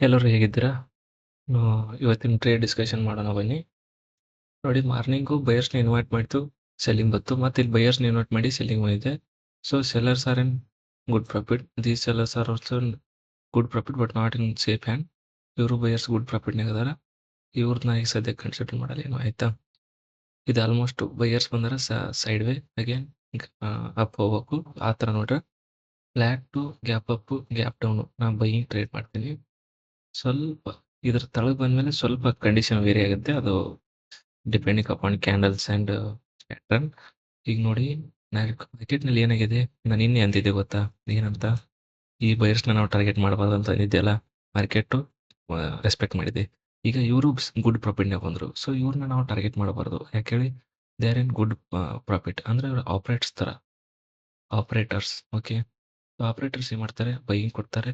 ಎಲ್ಲರೂ ಹೇಗಿದ್ದೀರಾ? ಇವತ್ತಿನ ಟ್ರೇಡ್ ಡಿಸ್ಕಷನ್ ಮಾಡೋಣ ಬನ್ನಿ. ನೋಡಿ, ಮಾರ್ನಿಂಗು ಬಯರ್ಸ್‌ನ ಇನ್ವೈಟ್ ಮಾಡಿತು, ಸೆಲ್ಲಿಂಗ್ ಬಂತು. ಮತ್ತೆ ಇಲ್ಲಿ ಬಯರ್ಸ್‌ನ ಇನ್ವೈಟ್ ಮಾಡಿ ಸೆಲ್ಲಿಂಗ್ ಬಂದಿದೆ. So sellers are in good profit. These sellers are also in good profit but not in safe hand. ಇವರು ಬಯರ್ಸ್ ಗುಡ್ ಪ್ರಾಫಿಟ್ನಾಗ ಅದಾರ. ಇವ್ರನ್ನ ಈಗ ಸದ್ಯಕ್ಕೆ ಕನ್ಸಿಡರ್ ಮಾಡಲ್ಲ ಏನು, ಆಯ್ತಾ? ಇದು ಆಲ್ಮೋಸ್ಟ್ ಬಯರ್ಸ್ ಬಂದರೆ ಸೈಡ್ ವೇ ಅಗೇನ್ ಅಪ್ ಹೋಗ್ಬೇಕು. ಆ ಥರ ನೋಡ್ರೆ flat to gap up, gap down ನಾನು ಬೈಯಿಂಗ್ ಟ್ರೇಡ್ ಮಾಡ್ತೀನಿ. ಸ್ವಲ್ಪ ಇದ್ರ ತಳಗ್ ಬಂದ್ಮೇಲೆ ಸ್ವಲ್ಪ ಕಂಡೀಷನ್ ವೇರಿ ಆಗುತ್ತೆ. ಅದು depending upon candles and pattern. ಈಗ ನೋಡಿ, ಮಾರ್ಕೆಟ್ನಲ್ಲಿ ಏನಾಗಿದೆ, ನಾನು ನಿನ್ನೆ ಅಂತಿದ್ದೆ ಗೊತ್ತಾ? ಏನಂತ? ಈ ಬಯರ್ಸ್ನ ನಾವು ಟಾರ್ಗೆಟ್ ಮಾಡಬಾರ್ದು ಅಂತ ಅಂದಿದ್ದೆಲ್ಲ. ಮಾರ್ಕೆಟು ರೆಸ್ಪೆಕ್ಟ್ ಮಾಡಿದೆ. ಈಗ ಇವರು ಗುಡ್ ಪ್ರಾಫಿಟ್ನಾಗ ಬಂದರು. ಸೊ ಇವ್ರನ್ನ ನಾವು ಟಾರ್ಗೆಟ್ ಮಾಡಬಾರ್ದು. ಯಾಕೆ ಹೇಳಿ? They are in good profit. ಅಂದರೆ ಅವ್ರು ಆಪ್ರೇಟ್ಸ್ ಥರ, ಆಪ್ರೇಟರ್ಸ್. ಓಕೆ, ಆಪ್ರೇಟರ್ಸ್ ಏನು ಮಾಡ್ತಾರೆ? ಬೈಯಿಂಗ್ ಕೊಡ್ತಾರೆ,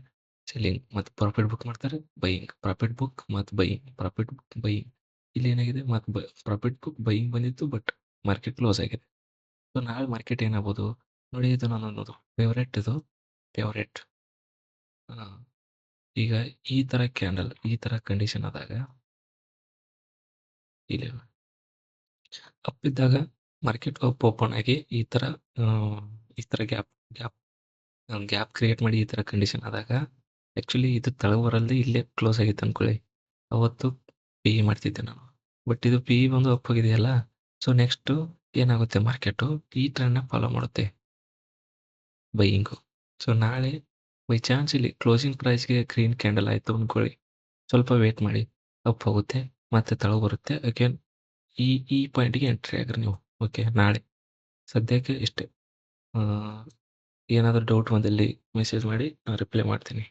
ಸೆಲ್ಲಿಂಗ್, ಮತ್ತು ಪ್ರಾಫಿಟ್ ಬುಕ್ ಮಾಡ್ತಾರೆ, ಬೈಯಿಂಗ್, ಪ್ರಾಫಿಟ್ ಬುಕ್ ಮತ್ತು ಬೈಯಿಂಗ್, ಪ್ರಾಫಿಟ್ ಬುಕ್ ಬೈಯಿಂಗ್. ಇಲ್ಲಿ ಏನಾಗಿದೆ? ಮತ್ತು ಪ್ರಾಫಿಟ್ ಬುಕ್ ಬೈಯಿಂಗ್ ಬಂದಿತ್ತು, ಬಟ್ ಮಾರ್ಕೆಟ್ ಕ್ಲೋಸ್ ಆಗಿದೆ. ಸೊ ನಾಳೆ ಮಾರ್ಕೆಟ್ ಏನಾಗ್ಬೋದು ನೋಡಿ. ಇದು ನನ್ನದು ಫೇವ್ರೇಟ್, ಇದು ಫೇವ್ರೇಟ್. ಈಗ ಈ ಥರ ಕ್ಯಾಂಡಲ್, ಈ ಥರ ಕಂಡೀಷನ್ ಆದಾಗ, ಇಲ್ಲಿ ಅಪ್ ಇದ್ದಾಗ ಮಾರ್ಕೆಟ್ ಅಪ್ ಓಪನ್ ಆಗಿ ಈ ಥರ ಗ್ಯಾಪ್ ಗ್ಯಾಪ್ ಗ್ಯಾಪ್ ಕ್ರಿಯೇಟ್ ಮಾಡಿ ಈ ಥರ ಕಂಡೀಷನ್ ಆದಾಗ, ಆ್ಯಕ್ಚುಲಿ ಇದು ತಳಬರಲ್ಲಿ ಇಲ್ಲೇ ಕ್ಲೋಸ್ ಆಗಿತ್ತು ಅಂದ್ಕೊಳ್ಳಿ, ಅವತ್ತು ಪಿ ಇ ಮಾಡ್ತಿದ್ದೆ ನಾನು. ಬಟ್ ಇದು ಪಿ ಇ ಬಂದು ಅಪ್ ಹೋಗಿದೆಯಲ್ಲ. ಸೊ ನೆಕ್ಸ್ಟು ಏನಾಗುತ್ತೆ? ಮಾರ್ಕೆಟು ಈ ಟ್ರೆಂಡ್ನ ಫಾಲೋ ಮಾಡುತ್ತೆ, ಬೈಯಿಂಗು. ಸೊ ನಾಳೆ ಬೈ ಚಾನ್ಸ್ ಇಲ್ಲಿ ಕ್ಲೋಸಿಂಗ್ ಪ್ರೈಸ್ಗೆ ಗ್ರೀನ್ ಕ್ಯಾಂಡಲ್ ಆಯಿತು ಅಂದ್ಕೊಳ್ಳಿ, ಸ್ವಲ್ಪ ವೇಟ್ ಮಾಡಿ, ಅಪ್ ಹೋಗುತ್ತೆ, ಮತ್ತೆ ತಳಗೆ ಬರುತ್ತೆ ಅಗೇನ್. ಈ ಈ ಪಾಯಿಂಟಿಗೆ ಎಂಟ್ರಿ ಆಗ್ರಿ ನೀವು. ಓಕೆ, ನಾಳೆ ಸದ್ಯಕ್ಕೆ ಇಷ್ಟೇ. ಏನಾದರೂ ಡೌಟ್ ಬಂದಲ್ಲಿ ಮೆಸೇಜ್ ಮಾಡಿ, ನಾನು ರಿಪ್ಲೈ ಮಾಡ್ತೀನಿ.